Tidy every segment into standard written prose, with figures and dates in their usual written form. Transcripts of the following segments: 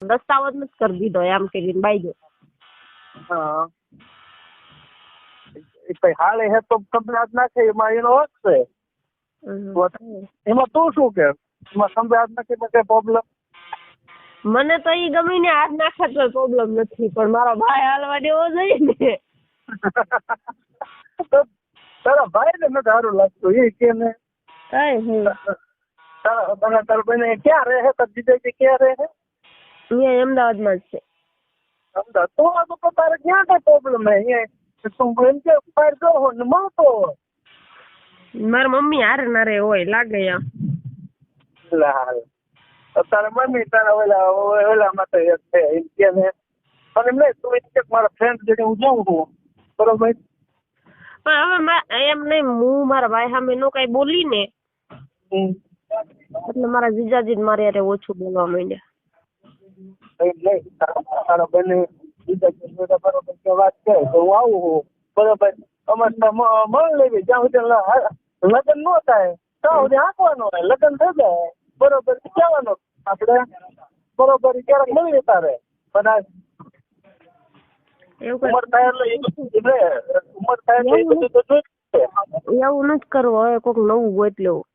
દસ્તાવેજ નથી કરી દીધો એમ કરીને બાઈ ગયો. હા કઈ હાલે હે તો સંભળાત નાખે એમાં એનો હક છે. એમાં તું શું કે એમાં સંભળાત નાખે તો કઈ પ્રોબ્લેમ? મને તો ઈ ગમે ને હાથ નાખે તો પ્રોબ્લેમ નથી, પણ મારો ભાઈ હાલવા દેવો જોઈએ ને. તારા ભાઈ ને નથી સારું લાગતું એ કે ને તારા બેન ક્યાં રહે? જીજાજી ક્યાં રહે? અહીંયા અમદાવાદમાં જ છે. અમદાવાદ તો તારે ક્યાં કઈ પ્રોબ્લેમ હે? તું એમ કે બહાર ગયો ને મળતો હોય. મારા મમ્મી હારે ના રે હોય લાગે એમ. તારા મમ્મી તારા ઓલા માટે એમ કે ને અને એમ નહીં તું એમ કે મારા ફ્રેન્ડ જોડે હું જાઉં છું બરોબર, પણ હવે એમ નહીં હું મારા ભાઈ સામે નો કઈ બોલી ને એટલે મારા જીજાજી મારે યારે ઓછું બોલવા માંડ્યા. એમ નહીં તારા બંને જીજાજી બરોબર કે વાત કરે તો હું આવું છું બરોબર. અમારે મળ લેવી જ્યાં સુધી લગ્ન ન થાય ત્યાં સુધી આંકવાનો હોય, લગ્ન થઈ જાય બરોબર કહેવાનો આપણે બરોબર ક્યારેક મળી તારે પણ ઉંમર થાય એટલે ઉંમર થાય એટલે એ બધું તો જોઈ એવું નથી કરવું. હવે કોઈક નવું ગોત લેવું.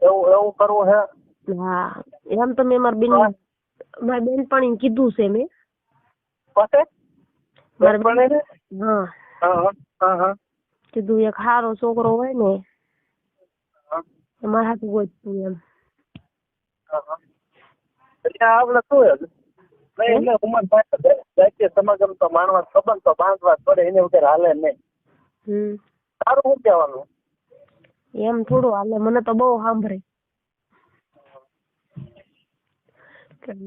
એવું કરવું હે? હા એમ તો મેં મારી બેનપણીને કીધું છે મેં. હા કીધું એક સારો છોકરો હોય ને મારા હાથું ગોતતું એમ. આપડે શું એટલે ઉંમર થાય સમાગમ તો માણવા સંબંધ તો બાંધવા પડે એને વગર હાલે નહીં. સારું શું કહેવાનું એમ થોડું હાલે. મને તો બહુ સાંભળે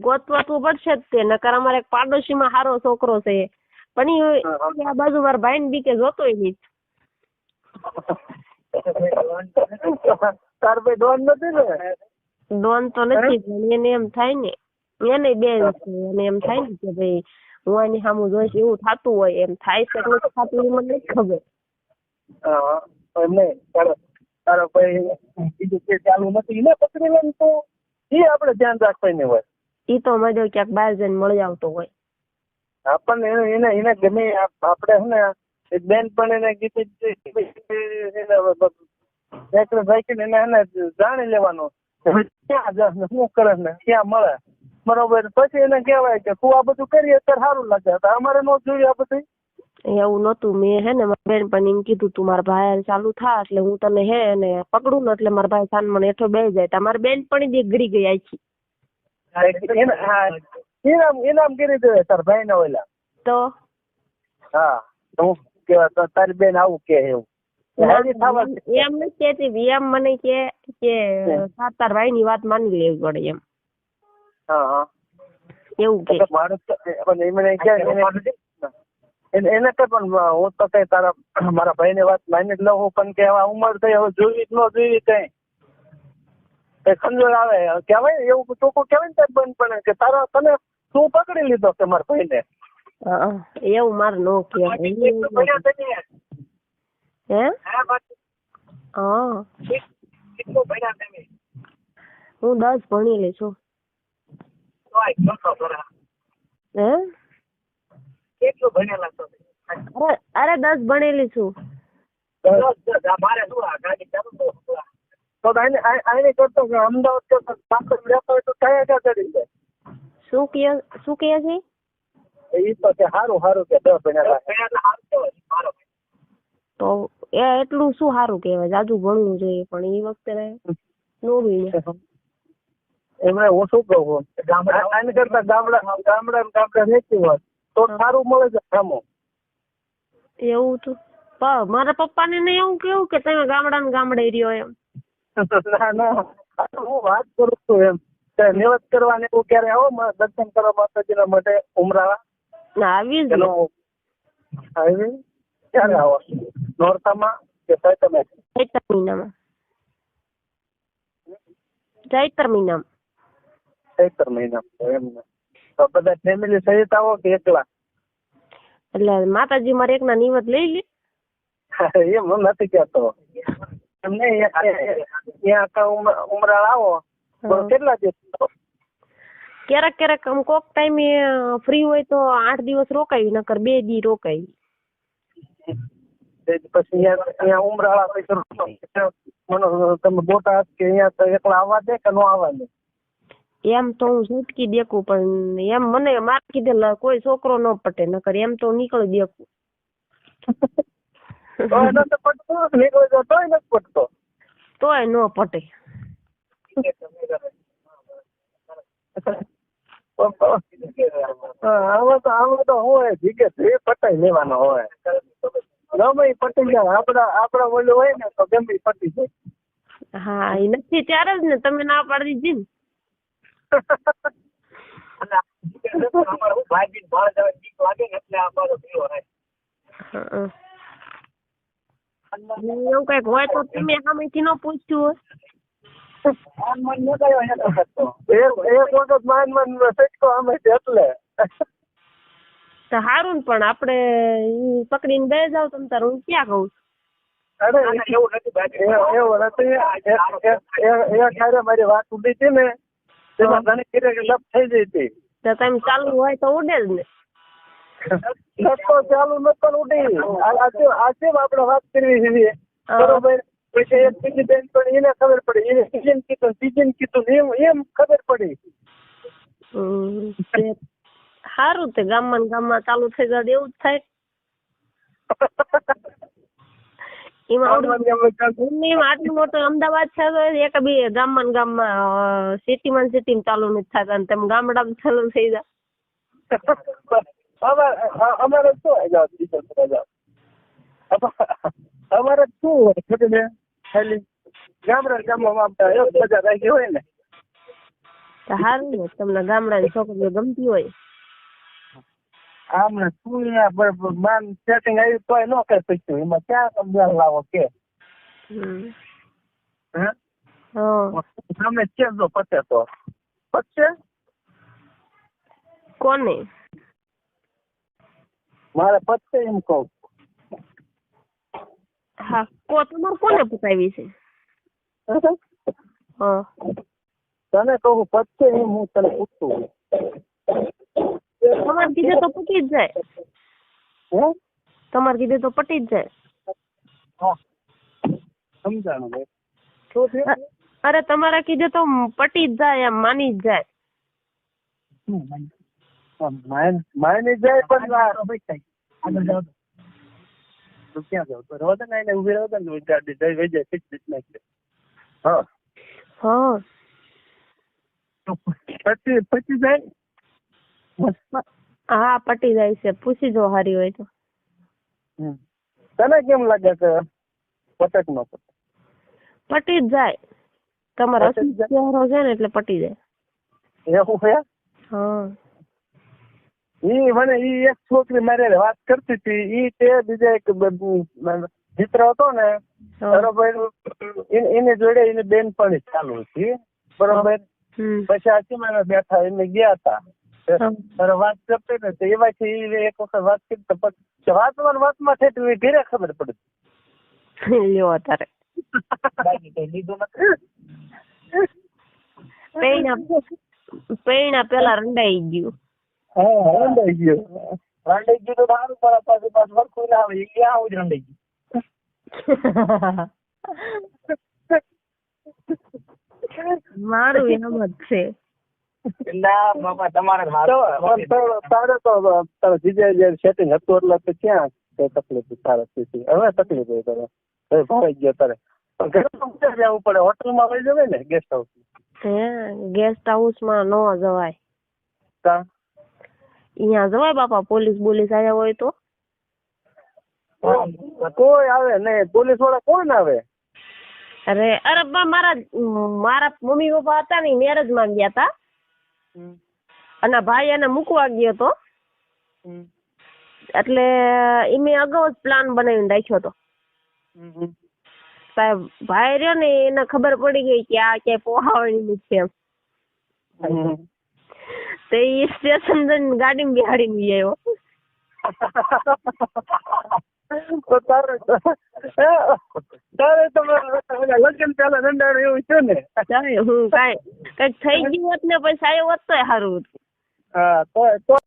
ગોતવાતું પડશે જ તે. નકર અમારે એક પાડોશીમાં સારો છોકરો છે પણ આ બાજુ મારા ભાઈ ને બીકે જોતોય નહીં. તાર ભાઈ ડોન નથી ને? ડોન તો નથી પણ એને એમ થાય ને એને બેન છે એને એમ થાય ને કે ભાઈ હું એની સામું જોઈશ એવું થતું હોય. એમ થાય છે એટલે થતું મને નથી ખબર. એમ નહીં તારા ભાઈ બીજું કે ચાલુ નથી ને પકડી લે તો એ આપણે ધ્યાન રાખવાની હોય. ઈ તો મજો ક્યાંક બહાર જઈને મળી આવતો હોય. આપણને એને ગમે આપણે છે ને એક બેન પણ એને કીધું એને જાણી લેવાનું ક્યાં શું કરે ને ક્યાં મળે બરોબર. પછી એને કહેવાય કે તું આ બધું કરીએ અત્યારે સારું લાગે. અમારે ન જોઈએ આ બધું. એવું નતું. મેં હે ને મારા બેન પણ એમ કીધું તું મારા ભાઈ ચાલુ થા એટલે હું તને હે ને પકડું ને એટલે મારા ભાઈ સાન મને હેઠો બેસી જાય. તમારી બેન પણ ગળી ગઈ આખી. ઇનામ કરી દે તાર ભાઈ ને ઓલા તો હા હું કેવા તારી બેન આવું કે એવું એમ નથી કેતી. એમ મને કે તાર ભાઈ ની વાત માની લેવી પડે એમ. એવું કે એને કઈ પણ હું તો કઈ તારા મારા ભાઈ ની વાત માની જ લઉં પણ કે ઉંમર થઈ હવે જોવી ન જોવી કઈ સમજણ આવે કેવાય એવું ચોખ્ખું કેવાય ને તાર બંધ પણ કે તારા તને તું પકડી લીધો કે મારા ભાઈ ને. એવું મારે નો કહેવાય. હું 10 ભણેલી છું. અરે 10 ભણેલી છું. શું કે છે? એ તો સારું સારું કે 10 ભણેલા તો એ એટલું શું સારું કહેવાય. જાજુ ભણવું જોઈએ પણ એ વખતે નો ભણ્યા. એમને હું શું કહું આને કરતા ગામડા રહેતી હોત તો સારું મળે છે કામો. એવું તો મારા પપ્પા ને એવું કેવું કે તમે ગામડે રહ્યો એમ. ના હું વાત કરું છું એમ નિવત કરવાને એવું ક્યારે આવો દર્શન કરવા માતાજીના માટે ઉમરાવા આવી જ ક્યારે આવો? નોરતામાં કે ચૈત્ર મહિનામાં? ચૈત્ર મહિનામાં એમ તો બધા ફેમિલી સહિત આવો કે એકલા? એટલે માતાજી મારે એકના નિવત લઈ લે. એમ નથી કેતો એમને ત્યાં ઉમરાળ આવો કેટલા દિવસ? ક્યારેક આમ કોક ટાઈમે ફ્રી હોય તો 8 દિવસ રોકાવી, નકર 2 દી રોકાવી. પછી અહીંયા ઉમરાળા પછી તમે બોટાદ કે અહીંયા એકલા આવવા દે કે ન આવવા દે? એમ તો હું છૂટકી દેખું, પણ એમ મને મારે કીધેલા કોઈ છોકરો ન પટે, નકર એમ તો નીકળી દેખું. તોય નથી પટતો, નીકળી જાય તોય નથી પટતો. તોય ન પટે. આમાં તો હોય જીગે એ પટાઈ લેવાનો હોય, ગમે પટી જાય. આપડા ઓલું હોય ને તો ગમે પટી જાય. હા, એ નથી ત્યારે જ ને તમે ના પાડી દીધી ને. એવું કઈક હોય તો તમે સામેથી ન પૂછ્યું હોય. એક વખત માન સટકો અમે એટલે તો સારું ને, પણ આપડે પકડીને બે જાવ તમ તાર, હું ક્યાં કઉ. અરે એવું નથી. મારી વાત ઉડી હતી ને તેમાં ઘણી લપ થઈ ગઈ હતી. તો તમે ચાલુ હોય તો ઉડે જ ને. નતો ચાલુ નતો ઉડી. આજે આપડે વાત કરવી છે બરોબર. પછી એક બીજી બેન પણ એને ખબર પડી, એને બીજીને કીધું એમ ખબર પડી. સારું, તે ગામમાં ચાલુ થઈ જાય એવું જ થાય. આટલું મોટું અમદાવાદ છે તો એક બી ગામમાં સિટીમાં ચાલુ નથી થતા, અને તમે ગામડામાં ચાલુ થઈ જાય. અમારે શું અમારે શું હોય ખાલી ગામમાં બજાર રાખી હોય ને. સારું ને, તમને ગામડાની છોકરીઓ ગમતી હોય. આમને શું માન સેટિંગ આવ્યું તોય ન કઈ પૂછ્યું, એમાં ક્યાં તમે લાવો કે તમે કેજો પતે તો પતશે. કોને મારે પતશે એમ કહું. હા, તમારે કોને પતાવી છે? તને કહું પતશે એમ, હું તને પૂછું. તમારે કીધે તો પટી જ જાય. તમારે કીધે તો પટી જ જાય. સમજાણું ભાઈ શું છે? અરે તમારા કીધે તો પટી જ જાય, એમ માની જ જાય. માની જાય પણ ક્યાં જાવ તો રોજ ને ઉભી રહો ને ગાડી જઈ જાય ફિક્સ નાખી. હા, પછી જાય. હા, પટી જાય છે. પૂછી જો હારી હોય તો. તને કેમ લાગે કે પટક નો પટે? પટી જ જાય. તમારો ચહેરો છે ને એટલે પટી જાય. એવું છે? હા. મને એક છોકરી મારે વાત કરતી હતી, ઈ તે બીજા એક મિત્ર હતો ને બરોબર, એની જોડે એની બેન પણ ચાલુ હતી બરોબર. પછી આચીમાં બેઠા એને ગયા હતા વાત કરતી ને, તો એમાંથી એક વખત વાત કરી તો વાતમાં થઈ ઘરે ખબર પડી. લ્યો તારે પૈણા પેલા રંડાઈ ગયું. હા, રંડાઈ ગયું તો સારું, પણ પાછું વરખું ના આવે એ આવું જ રંડાઈ ગયું. મારું એમ જ છે. તારે તો જીજે સેટિંગ હતું એટલે ક્યાં કઈ તકલીફ તારે હવે તકલીફ હોય તારે ભાઈ ગયો તારે જવું પડે. હોટલમાં લઈ જવાય ને ગેસ્ટ હાઉસ? ગેસ્ટ હાઉસ માં ન જવાય. અહીંયા જવાય બાપા, પોલીસ આવ્યા હોય તો. કોઈ આવે નહીં, પોલીસ વાળા કોણ આવે? અરે મારા મમ્મી પપ્પા હતા ને મેરેજ માં ગયા હતા, અને ભાઈ એને મૂકવા ગયો હતો, એટલે એમે અગાઉ જ પ્લાન બનાવીને રાખ્યો હતો. સાહેબ ભાઈ રહ્યો ને એને ખબર પડી ગઈ કે આ ક્યાંય પોહાવાની છે એમ, તો એ સ્ટેશન જઈને ગાડી બિહાડી આવ્યો. તારે તમારે લગ્ન પેલા રંડાણ એવું છે ને. તારે હું કઈક થઈ ગયું હોત ને પછી આવ્યો હોત તોય સારું હતું. હા તો